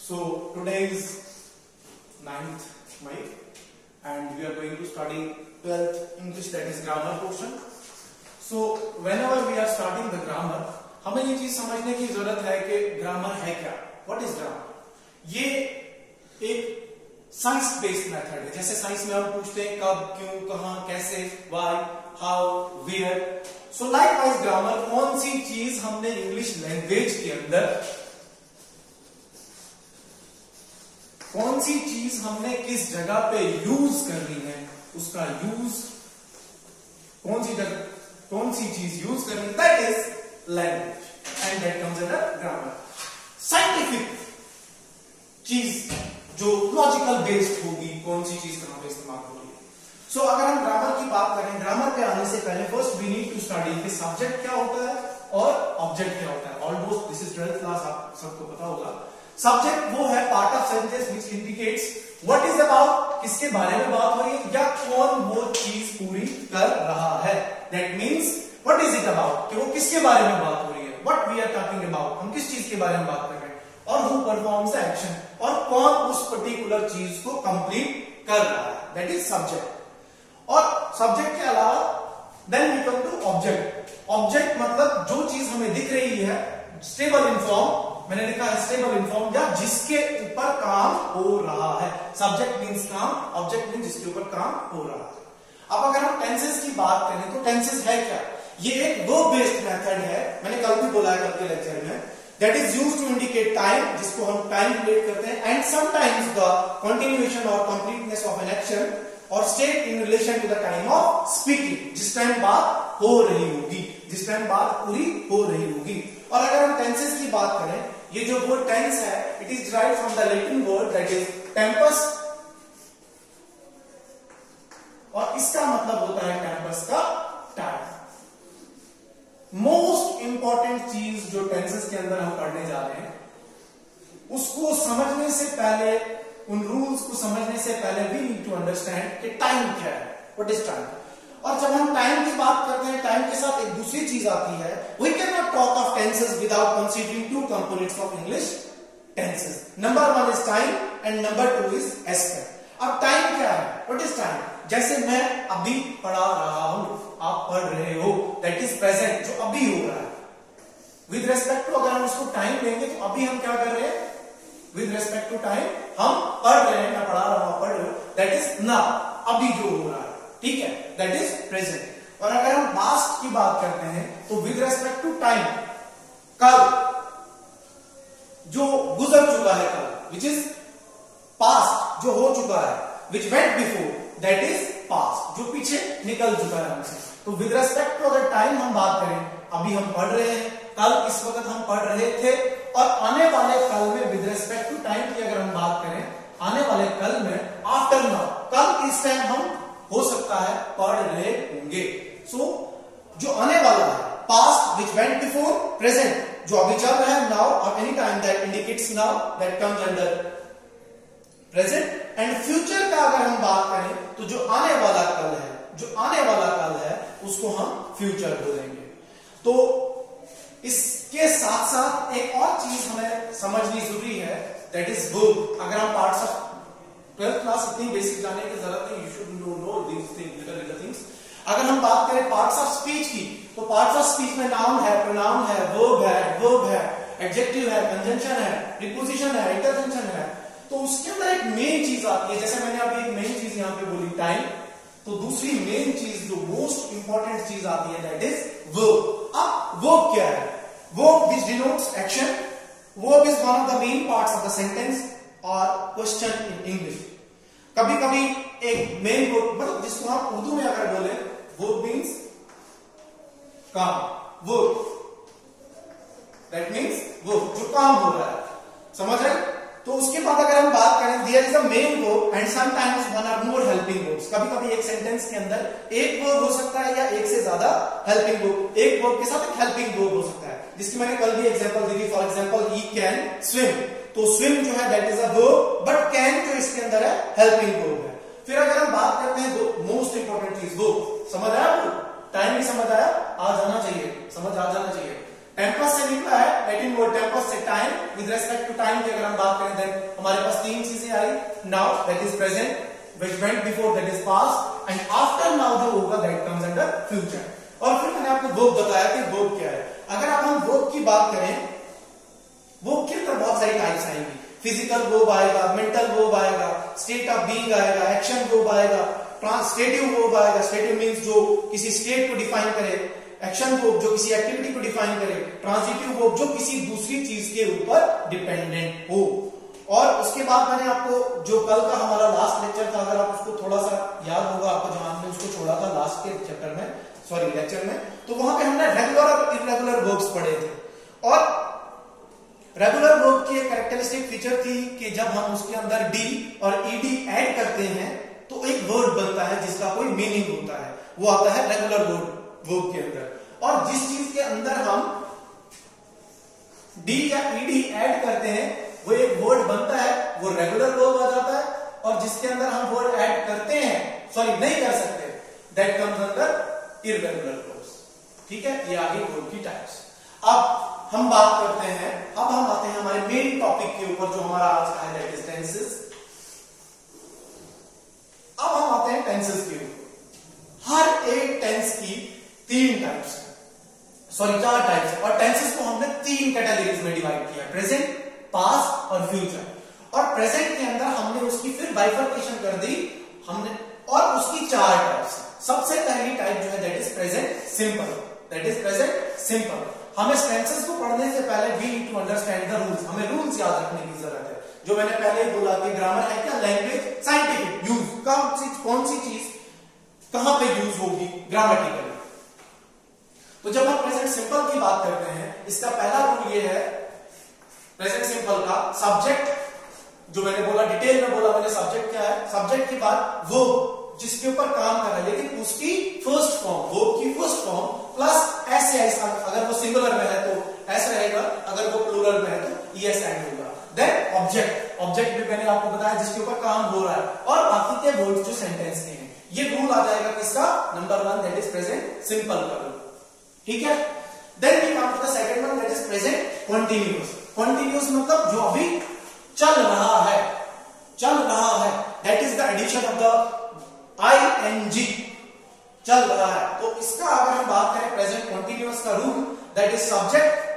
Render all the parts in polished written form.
So today is 9th May and we are going to study 12th English, that is grammar portion. So whenever we are starting the grammar, हमें ये चीज समझने की जरूरत है कि ग्रामर है क्या, व्हाट इज ग्रामर. ये एक साइंस बेस्ड मेथड है. जैसे साइंस में हम पूछते हैं कब, क्यों, कहां, कैसे, why, how, where. So likewise grammar कौन सी चीज हमने इंग्लिश लैंग्वेज के अंदर, कौन सी चीज हमने किस जगह पे यूज करनी है, उसका यूज कौन सी जगह, कौन सी चीज यूज करनी, that is language and that comes under grammar. Scientific चीज जो लॉजिकल बेस्ड होगी, कौन सी चीज कहां पे इस्तेमाल होगी. सो अगर हम ग्रामर की बात करें, ग्रामर पे आने से पहले first we need to study कि सब्जेक्ट क्या होता है और ऑब्जेक्ट क्या होता है. Almost this is 12th class, आप सबको पता होगा. सब्जेक्ट वो है part of sentence which indicates what is about, किसके बारे में बात हो रही है या कौन वो चीज पूरी कर रहा है. That means what is it about, कि वो किसके बारे में बात हो रही है, what we are talking about, हम किस चीज के बारे में बात कर रहे हैं, और हु परफॉर्म्स द एक्शन, और कौन उस पर्टिकुलर चीज को कंप्लीट कर रहा है. That is subject. और सब्जेक्ट के अलावा then we come to object. Object मतलब जो चीज हमें दिख रही है, स्टेबल इन फॉर्म, मैंने लिखा है स्टेबल इन फॉर्म, या जिसके ऊपर काम हो रहा है. सब्जेक्ट मींस काम, ऑब्जेक्ट मींस जिसके ऊपर काम हो रहा है. अब अगर हम टेंसेस की बात करें तो टेंसेस है क्या. ये एक वर्ब बेस्ड मेथड है, मैंने कल भी बोला है कल के लेक्चर में. That is used to indicate time, जिसको हम टाइम रिलेट करते हैं, and sometimes the continuation or completeness of an action or state in relation to the time of speaking, जिस टाइम बात हो रही होगी, जिस टाइम बात पूरी हो रही होगी. और अगर हम टेंसेस की बात करें, ये जो वर्ड टेंस है, it is derived from the Latin word that is Tempest, और इसका मतलब होता है टेम्पस का टाइम. मोस्ट इंपॉर्टेंट चीज जो टेंसेस के अंदर हम पढ़ने जा रहे हैं, उसको समझने से पहले, उन रूल्स को समझने से पहले वी नीड टू अंडरस्टैंड कि टाइम क्या है, व्हाट इज टाइम. और जब हम टाइम की बात करते हैं, टाइम के साथ एक दूसरी चीज आती है. We can not talk of tenses without considering two components of English tenses. Number 1 is time and number 2 is aspect. अब टाइम क्या है, व्हाट इज टाइम. जैसे मैं अभी पढ़ा रहा हूं, आप पढ़ रहे हो, दैट इज प्रेजेंट, जो अभी हो रहा है. विद रेस्पेक्ट टू, अगर हम उसको टाइम लेंगे तो अभी हम क्या कर रहे हैं, विद रेस्पेक्ट टू टाइम हम पढ़ रहे हैं, मैं पढ़ा रहा हूं, पढ़ रहे हो, दैट इज नाउ, अभी जो हो रहा है, ठीक है, दैट इज प्रेजेंट. और अगर हम पास्ट की बात करते हैं तो विद रेस्पेक्ट टू टाइम, कल जो गुजर चुका है, कल विच इज पास्ट, जो हो चुका है, विच went before, that is past, जो पीछे निकल चुका है हमसे. तो विद रेस्पेक्ट टू अगर टाइम हम बात करें, अभी हम पढ़ रहे हैं, कल इस वक्त हम पढ़ रहे थे, और आने वाले कल में विद रेस्पेक्ट टू टाइम की अगर हम बात करें, आने वाले कल में आफ्टर नाउ, कल इस टाइम हम हो सकता है पढ़ रहे होंगे. सो जो आने वाला है, past which went before, present जो अभी चल रहा है, नाउ, और any time that indicates now, that comes under present. And future का अगर हम बात करें तो जो आने वाला कल है, जो आने वाला कल है, उसको हम फ्यूचर बोलेंगे. तो इसके साथ साथ एक और चीज हमें समझनी जरूरी है, दैट इज वर्ब. अगर हम पार्ट्स ऑफ 12th क्लास, इतनी बेसिक जाने की जरूरत नहीं, you should know these things, little things. अगर हम बात करें पार्ट्स ऑफ स्पीच की, तो पार्ट्स ऑफ स्पीच में नाउन है, प्रोनाउन है, वर्ब है, एडवर्ब है, एडजेक्टिव है, कंजंक्शन है, प्रीपोजिशन है, इंटरजेक्शन है. तो उसके अंदर एक मेन चीज आती है, जैसे मैंने अभी एक मेन चीज यहां पे बोली टाइम, तो दूसरी मेन चीज जो मोस्ट इंपॉर्टेंट चीज आती है, दैट इज वर्ब. अब वर्ब क्या है, verb which denotes action. Verb is one of the main parts of the sentence और क्वेश्चन इन इंग्लिश. कभी कभी एक मेन वर्ब, मतलब जिसको हम उर्दू में अगर बोले, वर्ब मींस काम, वर्ब दैट मींस वर्ब, जो काम हो रहा है, समझ रहे. तो उसके बाद अगर हम बात करें, there is a main verb and sometimes one or more helping verbs. कभी कभी एक सेंटेंस के अंदर एक वर्ब हो सकता है या एक से ज्यादा हेल्पिंग वर्ब, एक वर्ब के साथ एक हेल्पिंग वर्ब हो सकता है, जिसकी मैंने कल भी एग्जांपल दी थी. For example, he can swim, तो स्विम जो है that is a verb, but can जो इसके अंदर है हेल्पिंग वर्ब है. फिर अगर हम बात करते हैं, दो मोस्ट इंपॉर्टेंट चीज, वर्ब. समझ आया आपको, टाइम भी समझ आया, आ जाना चाहिए, समझ आ जाना चाहिए. टेम्पस से निकला है लैटिन वर्ड टेम्पस से time. With respect to time की अगर हम बात करें देन हमारे पास तीन चीजें आई। Now that is present, which went before that is past, and after now जो होगा that comes under future। और फिर मैंने आपको verb बताया कि verb क्या है। अगर आप हम verb की बात करें, verb के अंदर बहुत सारी टाइप्स आएंगी। फिजिकल verb आएगा, मेंटल verb आएगा, स्टेट ऑफ बीइंग आएगा, एक्शन verb आएगा, ट्रांसलेटिव verb आएगा। स्टेटिव मींस जो किसी स्टेट को डिफाइन करे, एक्शन verb जो किसी एक्टिविटी को डिफाइन करे, ट्रांजिटिव verb जो किसी दूसरी चीज के ऊपर डिपेंडेंट हो। और उसके बाद मैंने आपको जो कल का हमारा लास्ट लेक्चर था, अगर आप उसको थोड़ा सा याद होगा आपको, जहां हमने उसको छोड़ा था लास्ट के चैप्टर में, सॉरी लेक्चर में, तो वहां पे हमने रेगुलर और इर्रेगुलर वर्ब्स पढ़े थे। और रेगुलर वर्ब की एक कैरेक्टरिस्टिक फीचर थी कि जब हम उसके अंदर डी और ईडी ऐड करते हैं तो एक वर्ड बनता है जिसका कोई मीनिंग होता है, वो आता है रेगुलर वर्ब के अंदर। और जिस चीज के अंदर हम डी या ईडी ऐड करते हैं वो एक वर्ड बनता है, वो रेगुलर वर्ब आ जाता है। और जिसके अंदर हम वर्ड ऐड करते हैं, सॉरी नहीं कर सकते, that comes under irregular verbs. ठीक है, ये आगे वर्ब की टाइप्स। अब हम बात करते हैं, अब हम आते हैं हमारे मेन टॉपिक के ऊपर जो हमारा आज का है, दैट इज टेंसेस। अब हम आते हैं टेंसेस के ऊपर। हर एक टेंस की तीन टाइप्स है, सॉरी चार टाइप्स है। और टेंसेस को हमने तीन कैटेगरीज में डिवाइड किया, प्रेजेंट, पास्ट और फ्यूचर। और प्रेजेंट के अंदर हमने उसकी फिर बाइफर्केशन कर दी हमने, और उसकी चार टाइप्स। सबसे पहली टाइप जो है that is present simple, that is present simple. हमें टेंसेस को पढ़ने से पहले we need to understand the rules, हमें रूल्स याद रखने की जरूरत है। जो मैंने पहले बोला कि ग्रामर है क्या, लैंग्वेज साइंटिफिक यूज, कौन सी चीज कहां पे यूज होगी ग्रामेटिकली। तो जब हम प्रेजेंट सिंपल की बात करते हैं, इसका पहला रूल ये है प्रेजेंट सिंपल का, सब्जेक्ट जो मैंने बोला, डिटेल में बोला मैंने सब्जेक्ट क्या है, सब्जेक्ट के बाद वो जिसके ऊपर काम कर रहा है, लेकिन उसकी फर्स्ट फॉर्म, वो की फर्स्ट फॉर्म प्लस एस या एस, अगर वो सिंगुलर में है तो एस रहेगा, अगर वो प्लूरल में है तो ईएस ऐड होगा। देन ऑब्जेक्ट, ऑब्जेक्ट भी मैंने आपको बताया जिसके ऊपर काम हो रहा है, और बाकी के वर्ड्स जो सेंटेंस के हैं। ये रूल आ जाएगा किसका, number one, that is present simple का रूल। ठीक है, then we come to the second one, that is present continuous. Continuous मतलब जो अभी चल रहा है, चल रहा है, that is the addition of the ING, चल रहा है। तो इसका अगर हम बात करें प्रेजेंट कंटीन्यूअस का rule, that is subject,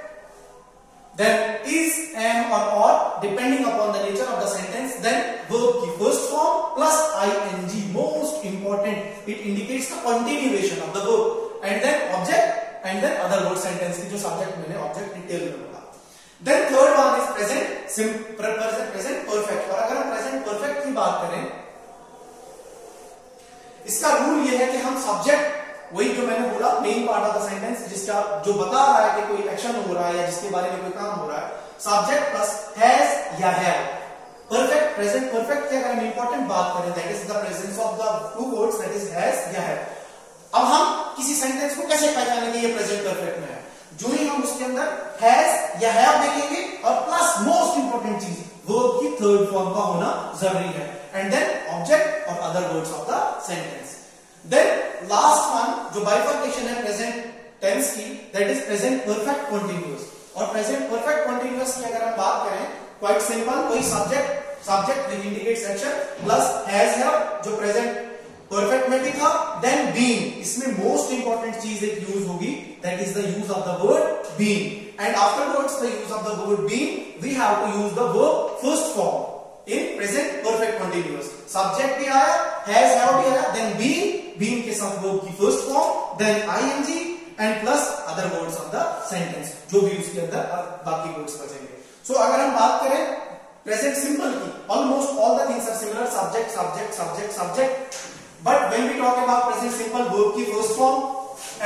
then is, am or depending upon the nature of the sentence, then verb की first form plus ing, most important, it indicates the continuation of the verb, and then object, and then other word sentence की जो subject मैंने object detail में बोला। Then third one is present perfect। और अगर हम present perfect की बात करें, इसका रूल ये है कि हम सब्जेक्ट, वही जो मैंने बोला main part of the sentence, जिसका जो बता रहा है कि कोई एक्शन हो रहा है या जिसके बारे में कोई काम हो रहा है, सब्जेक्ट प्लस हैज या हैव। परफेक्ट, प्रेजेंट परफेक्ट की अगर हम इंपॉर्टेंट बात करें, that is the presence of the two words, that is has या हैव। अब हम किसी सेंटेंस को कैसे पहचानेंगे ये प्रेजेंट परफेक्ट में है, जो ही हम उसके अंदर हैज या हैव देखेंगे, और प्लस मोस्ट इंपॉर्टेंट चीज वर्ब की थर्ड फॉर्म का होना जरूरी है, एंड देन ऑब्जेक्ट और other words of the sentence. Then last one जो बाइफर्केशन है प्रेजेंट टेंस की, that is present perfect continuous. और प्रेजेंट परफेक्ट कंटीन्यूअस की अगर हम बात करें, क्वाइट सिंपल, वही subject which indicates action plus has have जो प्रेजेंट परफेक्ट में भी था, देन बीइंग, इसमें मोस्ट इंपॉर्टेंट चीज एक यूज होगी, that is the use of the word being, and afterwards the use of the word being we have to use the verb first form in present perfect continuous. Subject भी आया, has have भी आया, then being के साथ verb की first form, then ING and plus other words of the sentence, जो भी उसके अंदर बाकी वर्ड्स बचेंगे। सो अगर हम बात करें प्रेजेंट सिंपल की, almost all the things are similar, subject subject subject subject, but when we talk about present simple, verb की first form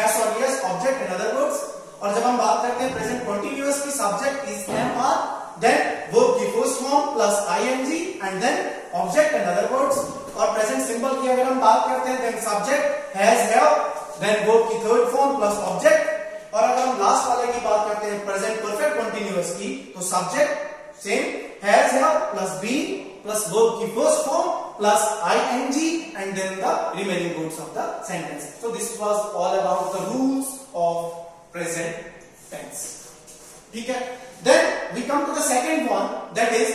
S or S, object and other words. और जब हम बात करते हैं प्रेजेंट कंटीन्यूअस की, subject is am are, then verb की first form plus ing and then object and other words। और present simple की अगर हम बात करते हैं, then subject has have, then verb की third form plus object। और अगर हम last वाले की बात करते हैं present perfect continuous की, तो subject same has have plus being plus verb की first form plus ing and then the remaining words of the sentence। So this was all about the rules of present tense। ठीक है। Then we come to the second one, that is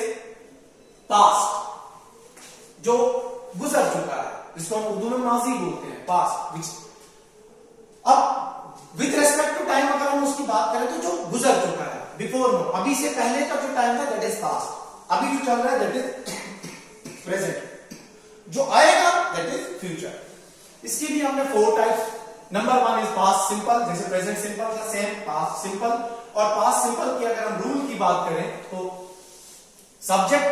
past, जो गुजर चुका है, जिसको हम उर्दू में माजी बोलते हैं, पास्ट। विच अब विद रेस्पेक्ट टू टाइम अगर हम उसकी बात करें तो जो गुजर चुका है, बिफोर नो, अभी से पहले का जो टाइम था दैट इज पास्ट। अभी जो चल रहा है दैट इज प्रेजेंट, जो आएगा दैट इज फ्यूचर। इसकी भी हमने 4 types. Number 1 is past simple, जैसे प्रेजेंट सिंपल का सेम पास्ट सिंपल। और पास्ट सिंपल की अगर हम रूल की बात करें तो सब्जेक्ट,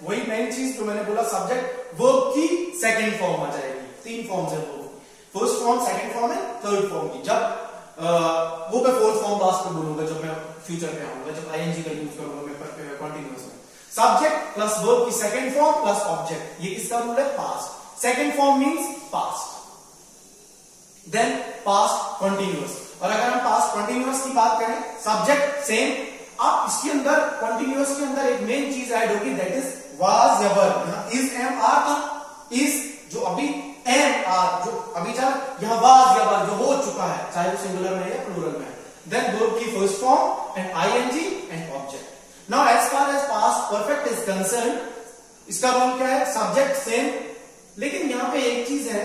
वही मेन चीज जो मैंने बोला, सब्जेक्ट वर्ब की सेकंड फॉर्म आ जाएगी। 3 फॉर्म्स है वो, फर्स्ट फॉर्म, सेकंड फॉर्म है, थर्ड फॉर्म की। जब वो मैं फोर्थ फॉर्म लास्ट में बोलूंगा जब मैं फ्यूचर में आऊंगा, जब आईएनजी का यूज करूंगा मैं कंटिन्यूअस में। सब्जेक्ट प्लस वर्ब की सेकंड फॉर्म प्लस ऑब्जेक्ट, ये किसका रूल है? Past. Second form means past, then past continuous. और अगर हम पास्ट कंटिन्यूअस की बात करें, सब्जेक्ट सेम, अब इसके अंदर कंटिन्यूअस के अंदर एक मेन चीज ऐड होगी दैट इज वाज या वर। यहां इज एम आर था, इज जो अभी एम आर जो अभी चल, यहां वाज या वर जो हो चुका है, चाहे वो सिंगुलर में या प्लूरल में। देन वर्ब की first form and ING and object. Now as far as past perfect is concern, इसका रूल क्या है? सब्जेक्ट सेम, लेकिन यहां पे एक चीज है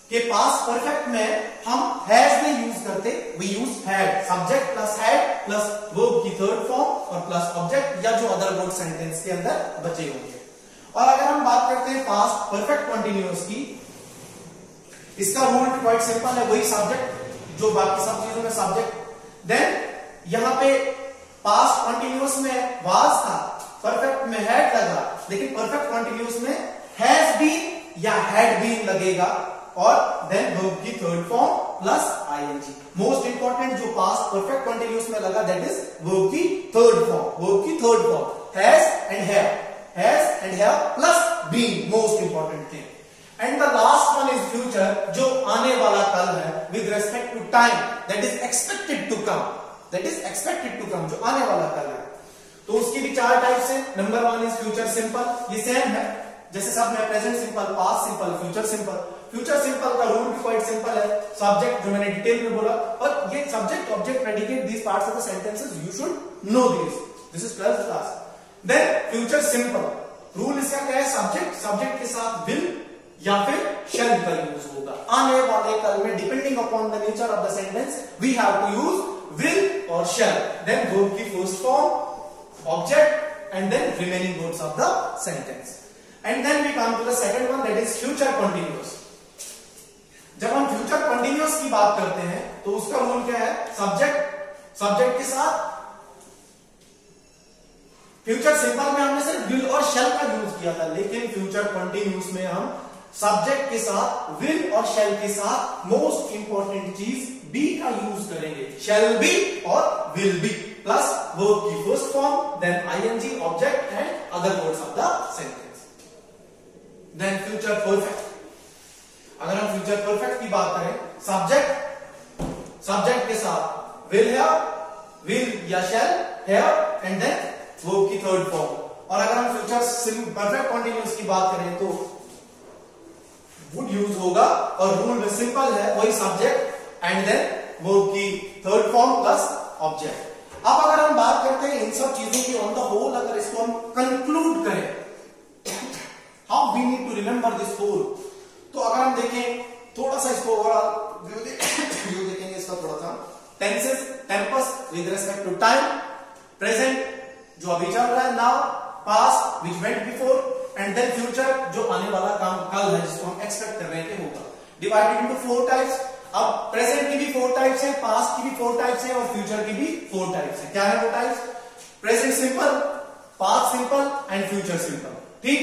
कि पास्ट परफेक्ट में हम हैज नहीं यूज करते, we use had. Subject plus had plus verb की थर्ड फॉर्म और प्लस ऑब्जेक्ट या जो अदर वर्ड सेंटेंस के अंदर बचे होंगे। और अगर हम बात करते हैं पास्ट परफेक्ट कंटिन्यूअस की, इसका रूल क्वाइट सिंपल है, वही सब्जेक्ट जो बाकी सब चीजों में सब्जेक्ट। देन यहां पे पास्ट कंटिन्यूअस में वाज था, परफेक्ट में हैड लगा, लेकिन परफेक्ट कंटिन्यूअस में हैज बीन या हैड बीन लगेगा, और देन वर्ब की third form plus ING. Most important जो पास्ट परफेक्ट कंटिन्यूअस में लगा दैट इज वर्ब की थर्ड फॉर्म, वर्ब की third form has and have, has and have plus been, most important thing. And the last one is future, जो आने वाला कल है with respect to time, that is expected to come, that is expected to come, जो आने वाला कल है। तो उसकी भी 4 टाइप्स है। नंबर 1 इज फ्यूचर सिंपल, ये सेम है जैसे सब में, present simple, past simple, future simple. Future simple का रूल भी क्वाइट सिंपल है, सब्जेक्ट जो मैंने डिटेल में बोला, और ये subject object predicate these parts of the sentences, you should know this is 12th class. Then future simple rule इसका क्या है? सब्जेक्ट, सब्जेक्ट के साथ विल या फिर शैल का यूज होगा। आने वाले कल में depending upon the nature of the sentence we have to use will or shall. Then verb की first form, object, and then remaining words of the sentence. And then we come to the second one that is future continuous. जब हम future continuous की बात करते हैं तो उसका rule क्या है? सब्जेक्ट, सब्जेक्ट के साथ, फ्यूचर सिंपल में हमने सिर्फ विल और शैल का यूज किया था, लेकिन फ्यूचर कंटिन्यूअस में हम सब्जेक्ट के साथ, विल और शैल के साथ मोस्ट इंपॉर्टेंट चीज बी का यूज करेंगे, शैल बी और विल बी, प्लस वर्ब की first form, then ING, object and other words of the sentence. Then future perfect, अगर हम फ्यूचर परफेक्ट की बात करें, सब्जेक्ट, सब्जेक्ट के साथ विल हैव, विल या shall have, and then verb की थर्ड फॉर्म। और अगर हम फ्यूचर परफेक्ट कंटिन्यूअस की बात करें तो वुड यूज होगा, और रूल में सिंपल है, वही सब्जेक्ट एंड देन वर्ब की थर्ड फॉर्म प्लस ऑब्जेक्ट। अब अगर हम बात करते हैं इन सब चीजों की ऑन द होल, अगर इसको हम कंक्लूड करें, how we need to remember this whole, तो अगर हम देखें थोड़ा सा इसको ओवरऑल व्यू देखेंगे इसका थोड़ा सा, tenses, tempus with respect to time, present जो अभी चल रहा है now, past which went before, and then future जो आने वाला काम कल है जिसको हम एक्सपेक्ट कर रहे हैं कि होगा। Divided into 4 types. अब प्रेजेंट की भी 4 टाइप्स है, पास्ट की भी 4 टाइप्स है, और फ्यूचर की भी 4 टाइप्स है। क्या है वो types? Present simple, past simple and future simple. ठीक,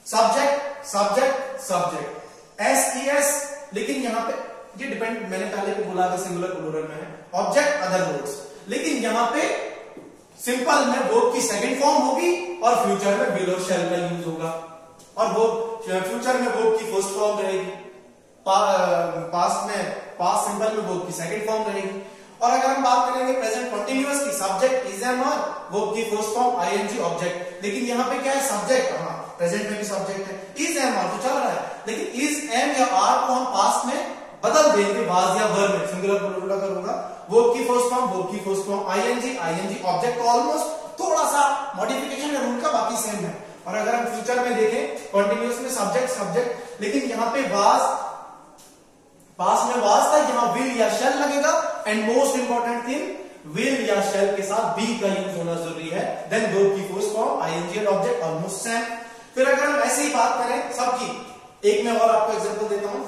सब्जेक्ट, सब्जेक्ट, सब्जेक्ट, एस, लेकिन यहां पे ये डिपेंड, मैंने पहले भी बोला था सिंगुलर प्लूरल में है, ऑब्जेक्ट अदर वर्ड्स, लेकिन यहां पे सिंपल में वर्ब की सेकंड फॉर्म होगी और फ्यूचर में विल और शैल का यूज होगा, और वो फ्यूचर में वर्ब की फर्स्ट फॉर्म रहेगी, पास्ट में, पास्ट सिंपल में वर्ब की सेकंड फॉर्म रहेगी। और अगर हम बात करेंगे प्रेजेंट कंटिन्यूअस की, subject is am are, verb की फर्स्ट फॉर्म आईएनजी, ऑब्जेक्ट, लेकिन यहां पे क्या है? सब्जेक्ट, प्रेजेंट में भी सब्जेक्ट है, इज एम आर तो चल रहा है, लेकिन इज एम या आर को हम पास्ट में बदल देंगे वाज या वर में, सिंगुलर प्लूरल अगर होगा वर्ब की फर्स्ट फॉर्म, वर्ब की first form ING object, almost थोड़ा सा मॉडिफिकेशन है रूल का, बाकी सेम है। और अगर हम फ्यूचर में देखें कंटिन्यूअस में सब्जेक्ट, लेकिन यहाँ पे वाज, पास्ट में वाज था, यहाँ विल या शैल लगेगा। And most important thing, will या शैल के साथ बी का यूज होना जरूरी है। देन वर्ब की first form ING object, almost same. फिर अगर हम ऐसे ही बात करें सबकी, एक मैं और आपको एग्जांपल देता हूं,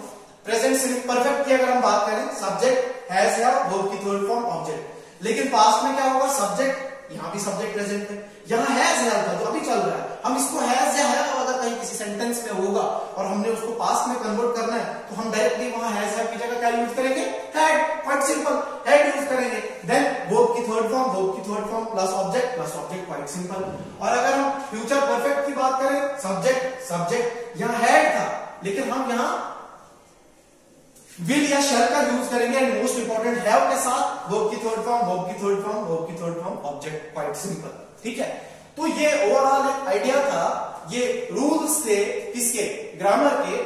प्रेजेंट सिर्फ परफेक्ट की अगर हम बात करें, सब्जेक्ट हैज या वर्ब की थर्ड फॉर्म ऑब्जेक्ट। लेकिन पास्ट में क्या होगा, सब्जेक्ट, यहाँ भी सब्जेक्ट प्रेजेंट है, यहाँ हैज था जो अभी चल रहा है, हम इसको हैज या हैव अगर कहीं किसी सेंटेंस में होगा और हमने उसको पास्ट में कन्वर्ट करना है, तो हम डायरेक्टली वहां हैज हैव की जगह क्या यूज करेंगे, had, quite simple, had use करेंगे। देन वर्ब की third form plus object, quite simple. और अगर हम फ्यूचर परफेक्ट की बात करें, सब्जेक्ट यहाँ हैड था, लेकिन हम यहाँ विल या शैल का यूज करेंगे। एंड मोस्ट इंपॉर्टेंट हैव के साथ वर्ब की third form object, quite simple. ठीक है, तो ये ओवरऑल एक आइडिया था, ये रूल्स थे किसके, ग्रामर के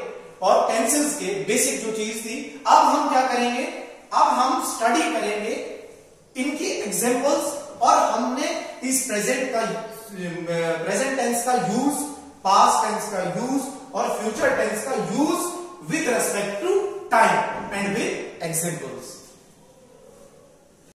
और टेंसेस के, बेसिक जो चीज थी। अब हम क्या करेंगे, अब हम स्टडी करेंगे इनकी एग्जांपल्स, और हमने इस प्रेजेंट टेंस का यूज, पास्ट टेंस का यूज और फ्यूचर टेंस का use with respect to time and with examples.